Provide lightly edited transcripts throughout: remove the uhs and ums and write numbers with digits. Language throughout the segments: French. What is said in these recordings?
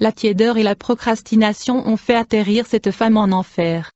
la tiédeur et la procrastination ont fait atterrir cette femme en enfer.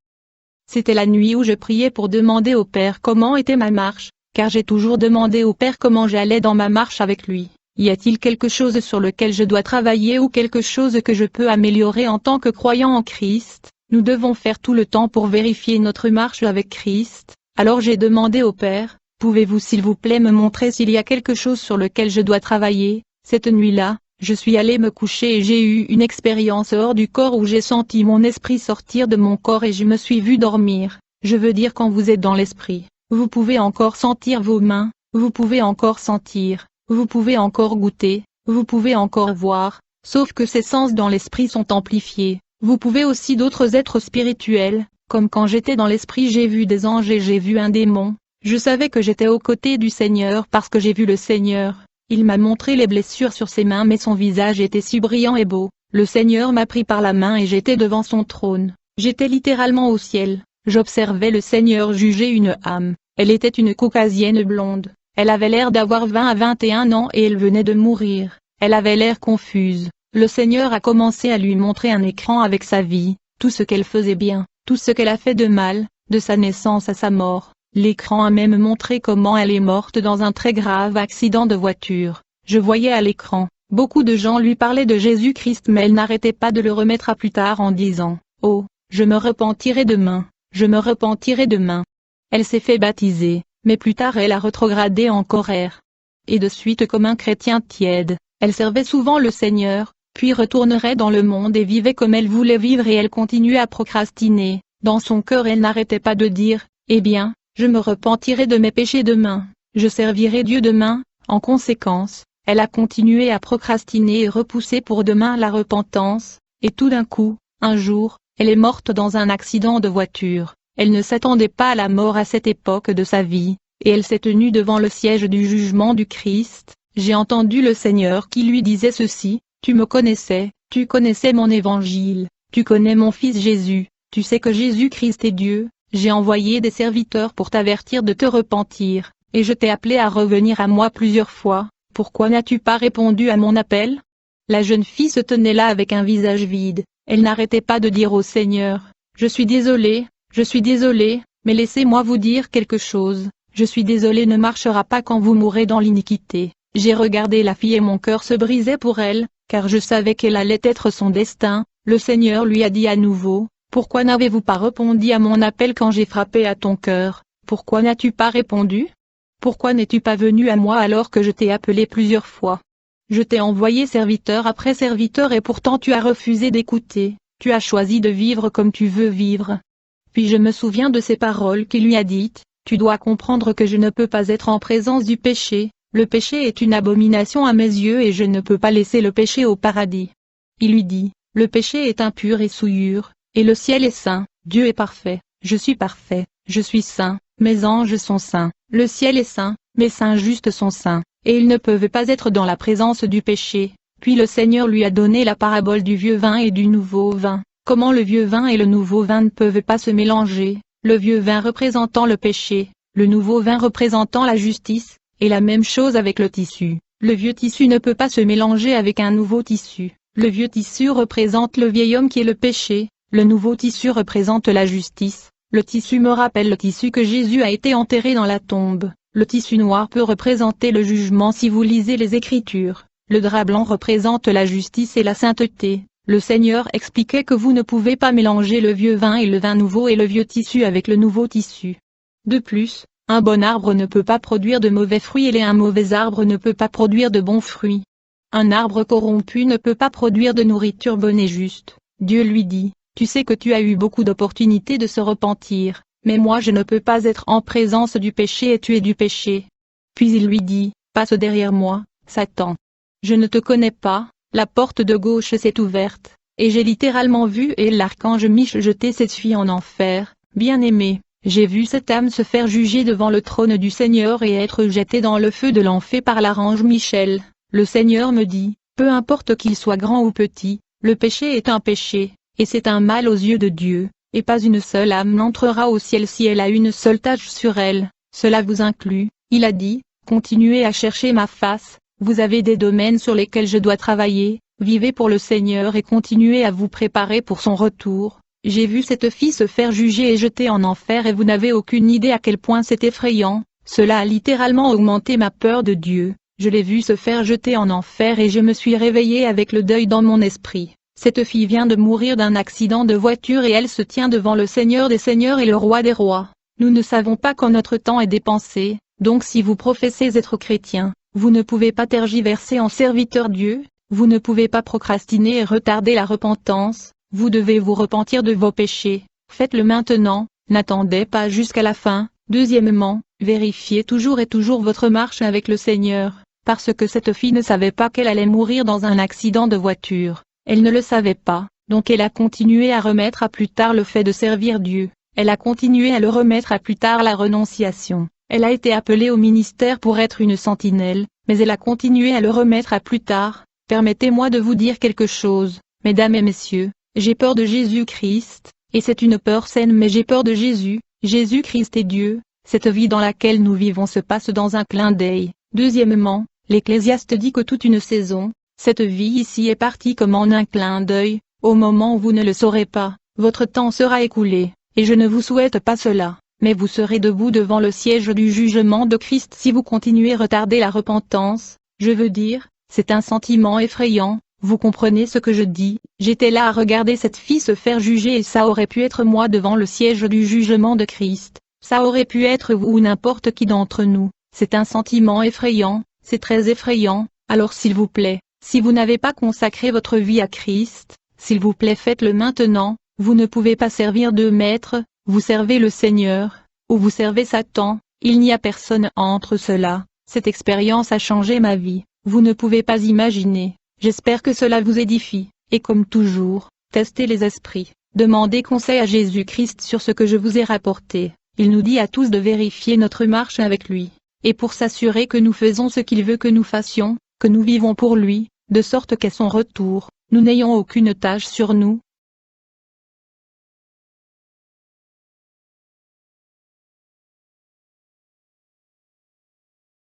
C'était la nuit où je priais pour demander au Père comment était ma marche, car j'ai toujours demandé au Père comment j'allais dans ma marche avec lui. Y a-t-il quelque chose sur lequel je dois travailler ou quelque chose que je peux améliorer en tant que croyant en Christ? Nous devons faire tout le temps pour vérifier notre marche avec Christ. Alors j'ai demandé au Père, pouvez-vous s'il vous plaît me montrer s'il y a quelque chose sur lequel je dois travailler? Cette nuit-là, je suis allé me coucher et j'ai eu une expérience hors du corps où j'ai senti mon esprit sortir de mon corps et je me suis vu dormir. Je veux dire quand vous êtes dans l'esprit, vous pouvez encore sentir vos mains, vous pouvez encore sentir, vous pouvez encore goûter, vous pouvez encore voir, sauf que ces sens dans l'esprit sont amplifiés. Vous pouvez aussi d'autres êtres spirituels, comme quand j'étais dans l'esprit j'ai vu des anges et j'ai vu un démon. Je savais que j'étais aux côtés du Seigneur parce que j'ai vu le Seigneur. Il m'a montré les blessures sur ses mains mais son visage était si brillant et beau. Le Seigneur m'a pris par la main et j'étais devant son trône. J'étais littéralement au ciel. J'observais le Seigneur juger une âme. Elle était une caucasienne blonde. Elle avait l'air d'avoir 20 à 21 ans et elle venait de mourir. Elle avait l'air confuse. Le Seigneur a commencé à lui montrer un écran avec sa vie, tout ce qu'elle faisait bien, tout ce qu'elle a fait de mal, de sa naissance à sa mort. L'écran a même montré comment elle est morte dans un très grave accident de voiture. Je voyais à l'écran, beaucoup de gens lui parlaient de Jésus-Christ mais elle n'arrêtait pas de le remettre à plus tard en disant « Oh, je me repentirai demain, je me repentirai demain ». Elle s'est fait baptiser, mais plus tard elle a rétrogradé encore. Et de suite comme un chrétien tiède, elle servait souvent le Seigneur, puis retournerait dans le monde et vivait comme elle voulait vivre et elle continuait à procrastiner. Dans son cœur elle n'arrêtait pas de dire « Eh bien, je me repentirai de mes péchés demain, je servirai Dieu demain ». En conséquence, elle a continué à procrastiner et repousser pour demain la repentance, et tout d'un coup, un jour, elle est morte dans un accident de voiture. Elle ne s'attendait pas à la mort à cette époque de sa vie, et elle s'est tenue devant le siège du jugement du Christ. J'ai entendu le Seigneur qui lui disait ceci: tu me connaissais, tu connaissais mon évangile, tu connais mon fils Jésus, tu sais que Jésus-Christ est Dieu, j'ai envoyé des serviteurs pour t'avertir de te repentir, et je t'ai appelé à revenir à moi plusieurs fois, pourquoi n'as-tu pas répondu à mon appel? La jeune fille se tenait là avec un visage vide, elle n'arrêtait pas de dire au Seigneur, je suis désolée, mais laissez-moi vous dire quelque chose, je suis désolée ne marchera pas quand vous mourrez dans l'iniquité. J'ai regardé la fille et mon cœur se brisait pour elle, car je savais qu'elle allait être son destin. Le Seigneur lui a dit à nouveau, pourquoi n'avez-vous pas répondu à mon appel quand j'ai frappé à ton cœur? Pourquoi n'as-tu pas répondu? Pourquoi n'es-tu pas venu à moi alors que je t'ai appelé plusieurs fois? Je t'ai envoyé serviteur après serviteur et pourtant tu as refusé d'écouter, tu as choisi de vivre comme tu veux vivre. Puis je me souviens de ces paroles qu'il lui a dites, tu dois comprendre que je ne peux pas être en présence du péché. Le péché est une abomination à mes yeux et je ne peux pas laisser le péché au paradis. Il lui dit, le péché est impur et souillure, et le ciel est saint, Dieu est parfait, je suis saint, mes anges sont saints, le ciel est saint, mes saints justes sont saints, et ils ne peuvent pas être dans la présence du péché. Puis le Seigneur lui a donné la parabole du vieux vin et du nouveau vin, comment le vieux vin et le nouveau vin ne peuvent pas se mélanger, le vieux vin représentant le péché, le nouveau vin représentant la justice. Et la même chose avec le tissu. Le vieux tissu ne peut pas se mélanger avec un nouveau tissu. Le vieux tissu représente le vieil homme qui est le péché, le nouveau tissu représente la justice. Le tissu me rappelle le tissu que Jésus a été enterré dans la tombe. Le tissu noir peut représenter le jugement si vous lisez les Écritures. Le drap blanc représente la justice et la sainteté. Le Seigneur expliquait que vous ne pouvez pas mélanger le vieux vin et le vin nouveau et le vieux tissu avec le nouveau tissu. De plus, un bon arbre ne peut pas produire de mauvais fruits et un mauvais arbre ne peut pas produire de bons fruits. Un arbre corrompu ne peut pas produire de nourriture bonne et juste. Dieu lui dit, tu sais que tu as eu beaucoup d'opportunités de se repentir, mais moi je ne peux pas être en présence du péché et tu es du péché. Puis il lui dit, passe derrière moi, Satan. Je ne te connais pas, la porte de gauche s'est ouverte, et j'ai littéralement vu et l'archange Mich jeter cette fille en enfer, bien-aimée. J'ai vu cette âme se faire juger devant le trône du Seigneur et être jetée dans le feu de l'enfer par l'archange Michel. Le Seigneur me dit, peu importe qu'il soit grand ou petit, le péché est un péché, et c'est un mal aux yeux de Dieu, et pas une seule âme n'entrera au ciel si elle a une seule tache sur elle, cela vous inclut, il a dit, continuez à chercher ma face, vous avez des domaines sur lesquels je dois travailler, vivez pour le Seigneur et continuez à vous préparer pour son retour. J'ai vu cette fille se faire juger et jeter en enfer et vous n'avez aucune idée à quel point c'est effrayant. Cela a littéralement augmenté ma peur de Dieu. Je l'ai vue se faire jeter en enfer et je me suis réveillée avec le deuil dans mon esprit. Cette fille vient de mourir d'un accident de voiture et elle se tient devant le Seigneur des Seigneurs et le Roi des Rois. Nous ne savons pas quand notre temps est dépensé, donc si vous professez être chrétien, vous ne pouvez pas tergiverser en serviteur Dieu, vous ne pouvez pas procrastiner et retarder la repentance, vous devez vous repentir de vos péchés, faites-le maintenant, n'attendez pas jusqu'à la fin. Deuxièmement, vérifiez toujours et toujours votre marche avec le Seigneur, parce que cette fille ne savait pas qu'elle allait mourir dans un accident de voiture, elle ne le savait pas, donc elle a continué à remettre à plus tard le fait de servir Dieu, elle a continué à le remettre à plus tard la renonciation, elle a été appelée au ministère pour être une sentinelle, mais elle a continué à le remettre à plus tard. Permettez-moi de vous dire quelque chose, mesdames et messieurs, j'ai peur de Jésus-Christ, et c'est une peur saine mais j'ai peur de Jésus. Jésus-Christ est Dieu, cette vie dans laquelle nous vivons se passe dans un clin d'œil. Deuxièmement, l'Ecclésiaste dit que toute une saison, cette vie ici est partie comme en un clin d'œil, au moment où vous ne le saurez pas, votre temps sera écoulé, et je ne vous souhaite pas cela, mais vous serez debout devant le siège du jugement de Christ si vous continuez à retarder la repentance, je veux dire, c'est un sentiment effrayant. Vous comprenez ce que je dis, j'étais là à regarder cette fille se faire juger et ça aurait pu être moi devant le siège du jugement de Christ, ça aurait pu être vous ou n'importe qui d'entre nous, c'est un sentiment effrayant, c'est très effrayant, alors s'il vous plaît, si vous n'avez pas consacré votre vie à Christ, s'il vous plaît faites-le maintenant, vous ne pouvez pas servir deux maîtres, vous servez le Seigneur, ou vous servez Satan, il n'y a personne entre cela, cette expérience a changé ma vie, vous ne pouvez pas imaginer. J'espère que cela vous édifie, et comme toujours, testez les esprits, demandez conseil à Jésus-Christ sur ce que je vous ai rapporté, il nous dit à tous de vérifier notre marche avec lui, et pour s'assurer que nous faisons ce qu'il veut que nous fassions, que nous vivons pour lui, de sorte qu'à son retour, nous n'ayons aucune tâche sur nous,